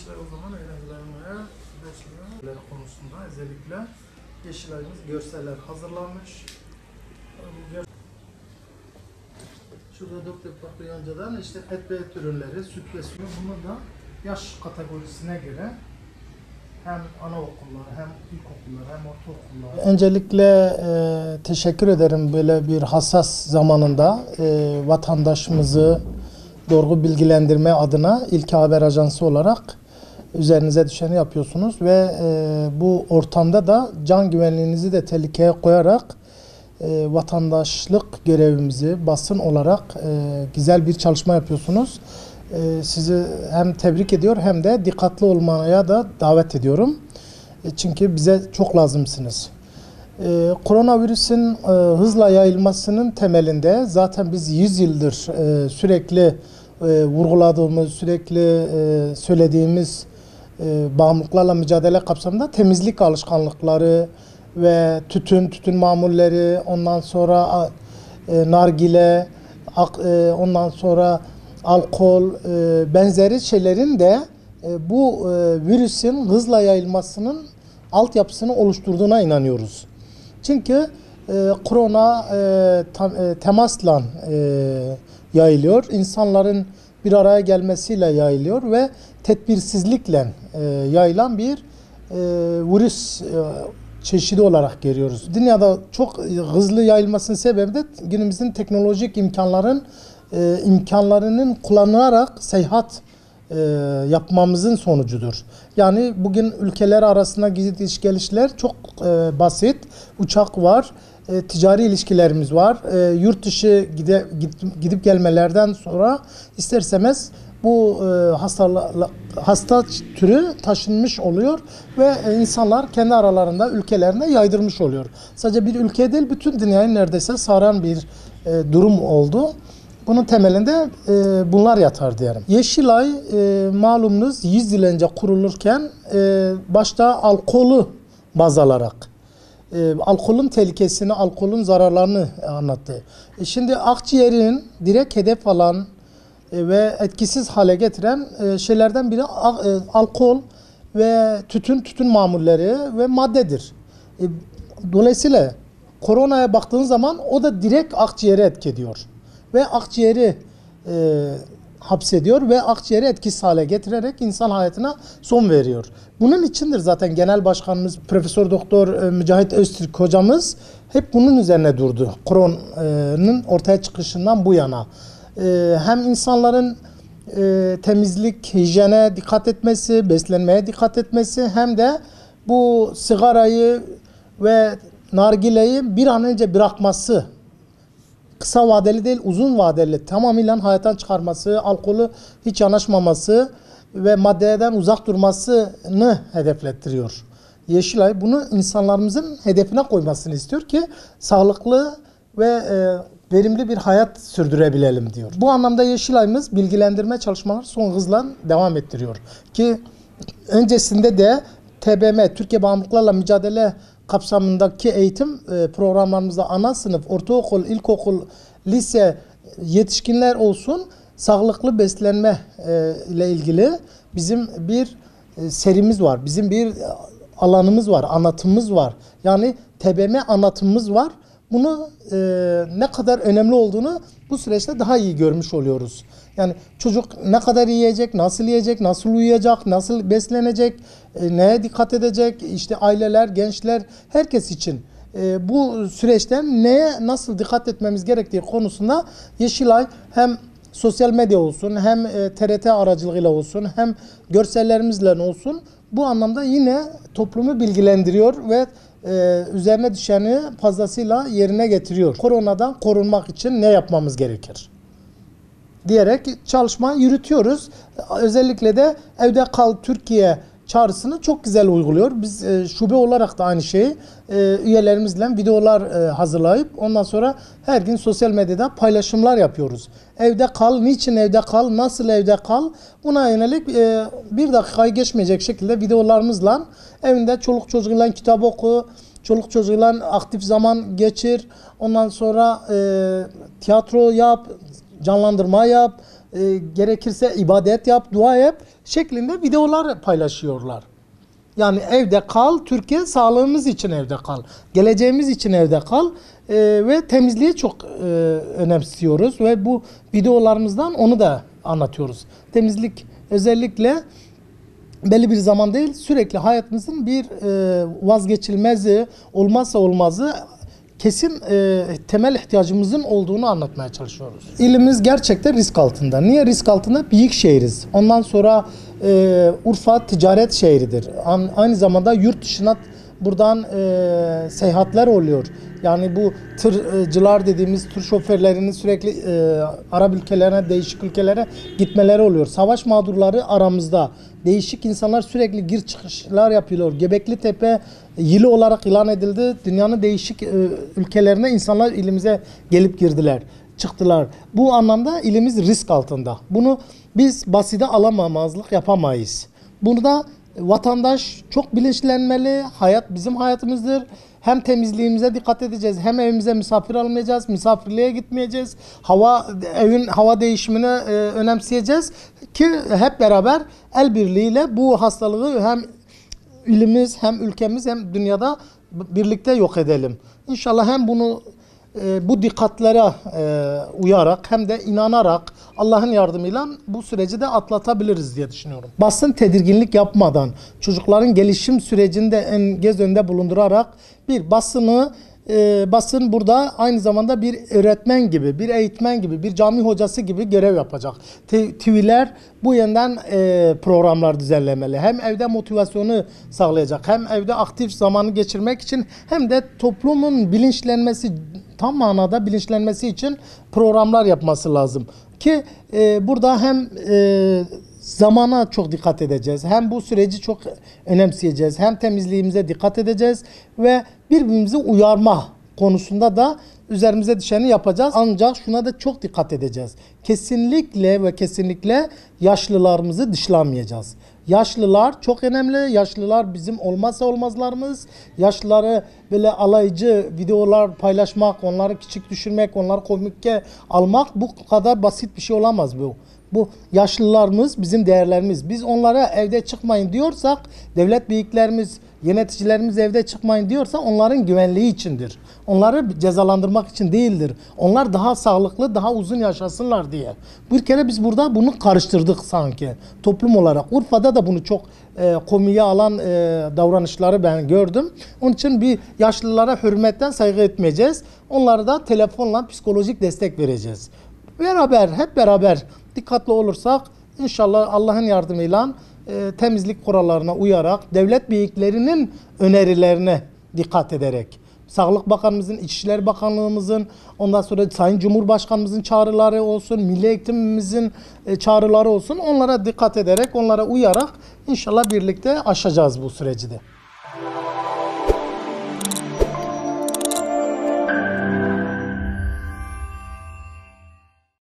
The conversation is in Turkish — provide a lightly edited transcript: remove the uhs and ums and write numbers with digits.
gençler o zaman eğlencelenmeye başlıyor. Konusunda özellikle Yeşilay'ımız görseller hazırlanmış. Şurada 4 farklı yoncadan işte et ve et ürünleri, süt ve suyu, bunu da yaş kategorisine göre hem anaokulları, hem ilkokulları, hem ortaokulları. Öncelikle teşekkür ederim böyle bir hassas zamanında vatandaşımızı doğru bilgilendirme adına İlke Haber Ajansı olarak üzerinize düşeni yapıyorsunuz ve bu ortamda da can güvenliğinizi de tehlikeye koyarak vatandaşlık görevimizi basın olarak güzel bir çalışma yapıyorsunuz. Sizi hem tebrik ediyor hem de dikkatli olmaya da davet ediyorum. Çünkü bize çok lazımsınız. Koronavirüsün hızla yayılmasının temelinde zaten biz 100 yıldır sürekli vurguladığımız, sürekli söylediğimiz bağımlılıklarla mücadele kapsamında temizlik alışkanlıkları ve tütün mamulleri, ondan sonra nargile, ondan sonra alkol, benzeri şeylerin de bu virüsün hızla yayılmasının altyapısını oluşturduğuna inanıyoruz. Çünkü korona temasla yayılıyor. İnsanların bir araya gelmesiyle yayılıyor ve tedbirsizlikle yayılan bir virüs çeşidi olarak görüyoruz. Dünyada çok hızlı yayılmasının sebebi de günümüzün teknolojik imkanlarının kullanılarak seyahat yapmamızın sonucudur. Yani bugün ülkeler arasında gidiş gelişler çok basit. Uçak var, ticari ilişkilerimiz var. Yurt dışı gidip gelmelerden sonra ister istemez bu hasta türü taşınmış oluyor ve insanlar kendi aralarında ülkelerine yaydırmış oluyor. Sadece bir ülke değil, bütün dünyayı neredeyse saran bir durum oldu. Bunun temelinde bunlar yatar diyelim. Yeşilay malumunuz 100 yıl önce kurulurken başta alkolü baz alarak alkolün tehlikesini, alkolün zararlarını anlattı. Şimdi akciğerin direkt hedef alan ve etkisiz hale getiren şeylerden biri alkol ve tütün mamulleri ve maddedir. Dolayısıyla koronaya baktığın zaman o da direkt akciğere etki ediyor. Ve akciğeri hapsediyor ve akciğeri etkisiz hale getirerek insan hayatına son veriyor. Bunun içindir zaten Genel Başkanımız Profesör Doktor Mücahit Öztürk hocamız hep bunun üzerine durdu. Koronanın ortaya çıkışından bu yana. Hem insanların temizlik, hijyene dikkat etmesi, beslenmeye dikkat etmesi hem de bu sigarayı ve nargileyi bir an önce bırakması, kısa vadeli değil uzun vadeli tamamıyla hayattan çıkarması, alkolü hiç yanaşmaması ve maddeden uzak durmasını hedeflettiriyor. Yeşilay bunu insanlarımızın hedefine koymasını istiyor ki sağlıklı ve verimli bir hayat sürdürebilelim diyor. Bu anlamda Yeşilay'ımız bilgilendirme çalışmaları son hızla devam ettiriyor. Ki öncesinde de TBM, Türkiye Bağımlılıklarla Mücadele kapsamındaki eğitim programlarımızda ana sınıf, ortaokul, ilkokul, lise, yetişkinler olsun sağlıklı beslenme ile ilgili bizim bir serimiz var. Bizim bir alanımız var, anlatımımız var. Yani TBM anlatımımız var. Bunu ne kadar önemli olduğunu bu süreçte daha iyi görmüş oluyoruz. Yani çocuk ne kadar yiyecek, nasıl uyuyacak, nasıl beslenecek, neye dikkat edecek, işte aileler, gençler, herkes için bu süreçten neye nasıl dikkat etmemiz gerektiği konusunda Yeşilay hem sosyal medya olsun, hem TRT aracılığıyla olsun, hem görsellerimizle olsun bu anlamda yine toplumu bilgilendiriyor ve üzerine düşeni fazlasıyla yerine getiriyor. Koronadan korunmak için ne yapmamız gerekir diyerek çalışma yürütüyoruz. Özellikle de Evde Kal Türkiye çağrısını çok güzel uyguluyor. Biz şube olarak da aynı şeyi üyelerimizle videolar hazırlayıp ondan sonra her gün sosyal medyada paylaşımlar yapıyoruz. Evde kal, niçin evde kal, nasıl evde kal, buna yönelik bir dakikayı geçmeyecek şekilde videolarımızla evinde çoluk çocuğuyla kitap oku, çoluk çocuğuyla aktif zaman geçir, ondan sonra tiyatro yap, canlandırma yap, gerekirse ibadet yap, dua yap şeklinde videolar paylaşıyorlar. Yani evde kal, Türkiye sağlığımız için evde kal, geleceğimiz için evde kal ve temizliği çok önemsiyoruz ve bu videolarımızdan onu da anlatıyoruz. Temizlik özellikle belli bir zaman değil, sürekli hayatımızın bir vazgeçilmezi, olmazsa olmazı, kesin temel ihtiyacımızın olduğunu anlatmaya çalışıyoruz. İlimiz gerçekten risk altında. Niye risk altında? Büyük şehiriz. Ondan sonra Urfa ticaret şehridir. Aynı zamanda yurt dışına buradan seyahatler oluyor. Yani bu tırcılar dediğimiz tır şoförlerinin sürekli Arap ülkelerine, değişik ülkelere gitmeleri oluyor. Savaş mağdurları aramızda. Değişik insanlar sürekli gir çıkışlar yapıyorlar. Göbekli Tepe yılı olarak ilan edildi. Dünyanın değişik ülkelerine insanlar ilimize gelip girdiler, çıktılar. Bu anlamda ilimiz risk altında. Bunu biz basite alamamazlık yapamayız. Burada vatandaş çok bilinçlenmeli. Hayat bizim hayatımızdır. Hem temizliğimize dikkat edeceğiz, hem evimize misafir almayacağız, misafirliğe gitmeyeceğiz. Evin hava değişimini önemseyeceğiz ki hep beraber el birliğiyle bu hastalığı hem ilimiz, hem ülkemiz, hem dünyada birlikte yok edelim. İnşallah hem bunu bu dikkatlere uyarak hem de inanarak Allah'ın yardımıyla bu süreci de atlatabiliriz diye düşünüyorum. Basın tedirginlik yapmadan, çocukların gelişim sürecinde göz önünde bulundurarak basın burada aynı zamanda bir öğretmen gibi, bir eğitmen gibi, bir cami hocası gibi görev yapacak. TV'ler bu yönden programlar düzenlemeli. Hem evde motivasyonu sağlayacak, hem evde aktif zamanı geçirmek için, hem de toplumun bilinçlenmesi, tam manada bilinçlenmesi için programlar yapması lazım. Ki burada hem zamana çok dikkat edeceğiz, hem bu süreci çok önemseyeceğiz, hem temizliğimize dikkat edeceğiz ve birbirimizi uyarma konusunda da üzerimize düşeni yapacağız. Ancak şuna da çok dikkat edeceğiz. Kesinlikle ve kesinlikle yaşlılarımızı dışlamayacağız. Yaşlılar çok önemli. Yaşlılar bizim olmazsa olmazlarımız. Yaşlıları böyle alaycı videolar paylaşmak, onları küçük düşürmek, onları komike almak bu kadar basit bir şey olamaz bu. Bu yaşlılarımız bizim değerlerimiz. Biz onlara evde çıkmayın diyorsak, devlet büyüklerimiz, yöneticilerimiz evde çıkmayın diyorsa onların güvenliği içindir. Onları cezalandırmak için değildir. Onlar daha sağlıklı, daha uzun yaşasınlar diye. Bir kere biz burada bunu karıştırdık sanki toplum olarak. Urfa'da da bunu çok komiye alan davranışları ben gördüm. Onun için bir yaşlılara hürmetten saygı etmeyeceğiz. Onlara da telefonla psikolojik destek vereceğiz. Hep beraber dikkatli olursak inşallah Allah'ın yardımıyla temizlik kurallarına uyarak, devlet büyüklerinin önerilerine dikkat ederek, Sağlık Bakanımızın, İçişleri Bakanlığımızın, ondan sonra Sayın Cumhurbaşkanımızın çağrıları olsun, Milli Eğitimimizin çağrıları olsun, onlara dikkat ederek, onlara uyarak inşallah birlikte aşacağız bu süreci de.